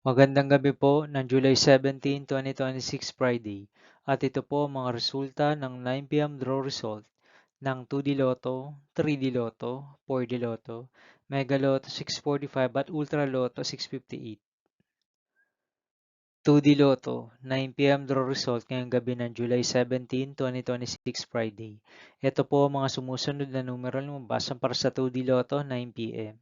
Magandang gabi po ng July 17, 2026 Friday. At ito po ang mga resulta ng 9 p.m. draw result ng 2D Lotto, 3D Lotto, 4D Lotto, Mega Lotto 645 at Ultra Lotto 658. 2D Lotto, 9 p.m. draw result ngayong gabi ng July 17, 2026 Friday. Ito po ang mga sumusunod na numero na lumabas para sa 2D Lotto 9 p.m.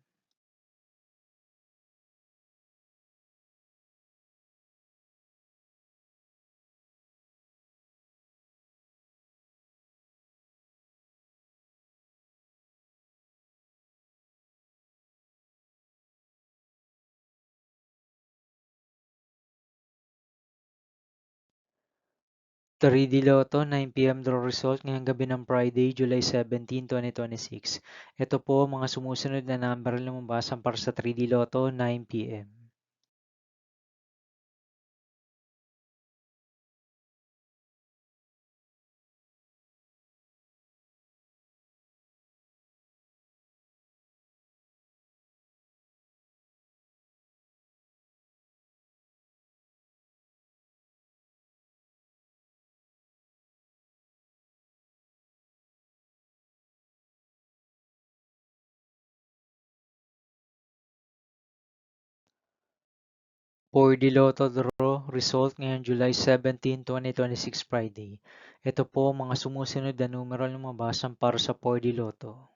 3D Lotto 9 p.m. draw result ngayong gabi ng Friday, July 17, 2026. Ito po ang mga sumusunod na number na lumabas para sa 3D Lotto 9 p.m. For the Lotto draw result ngayong July 17, 2026 Friday. Ito po ang mga sumusunod na numero na lumabas para sa 4D Lotto.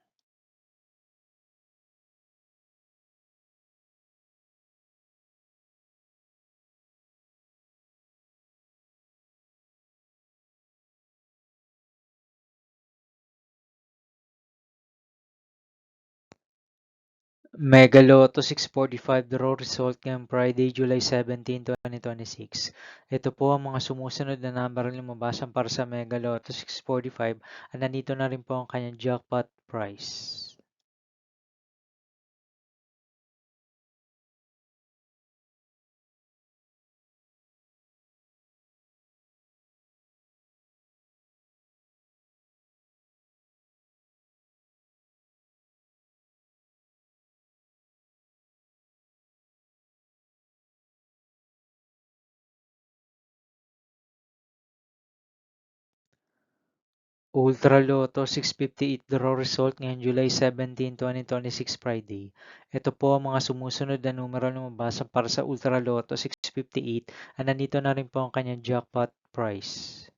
Mega Lotto 645 draw result ngayong Friday, July 17, 2026. Ito po ang mga sumusunod na number na lumabas para sa Mega Lotto 645 at nandito na rin po ang kanyang jackpot price. Ultra Lotto 658 draw result ngayong July 17, 2026 Friday. Ito po ang mga sumusunod na numero na lumabas para sa Ultra Lotto 658 at nandito na rin po ang kanyang jackpot price.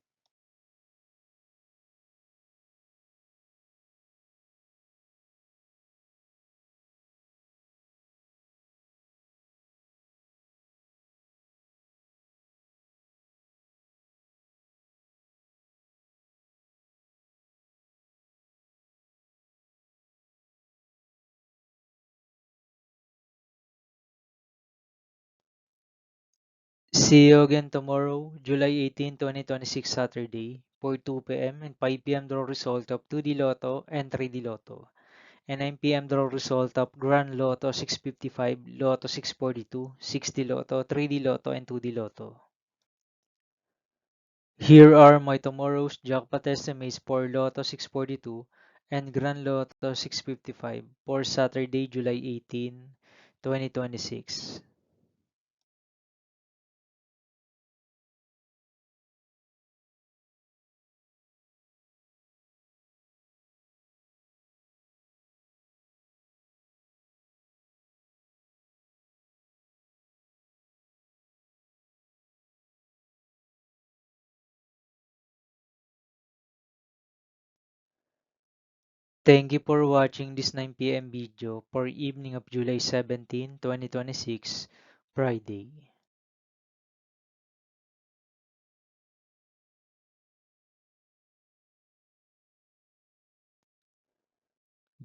See you again tomorrow, July 18, 2026 Saturday for 2 p.m. and 5 p.m. draw result of 2D Lotto and 3D Lotto. And 9 p.m. draw result of Grand Lotto 655, Lotto 642, 60 Lotto, 3D Lotto, and 2D Lotto. Here are my tomorrow's jackpot estimates for Lotto 642 and Grand Lotto 655 for Saturday, July 18, 2026. Thank you for watching this 9 p.m. video for evening of July 17, 2026, Friday.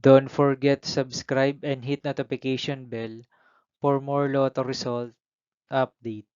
Don't forget to subscribe and hit notification bell for more Lotto result update.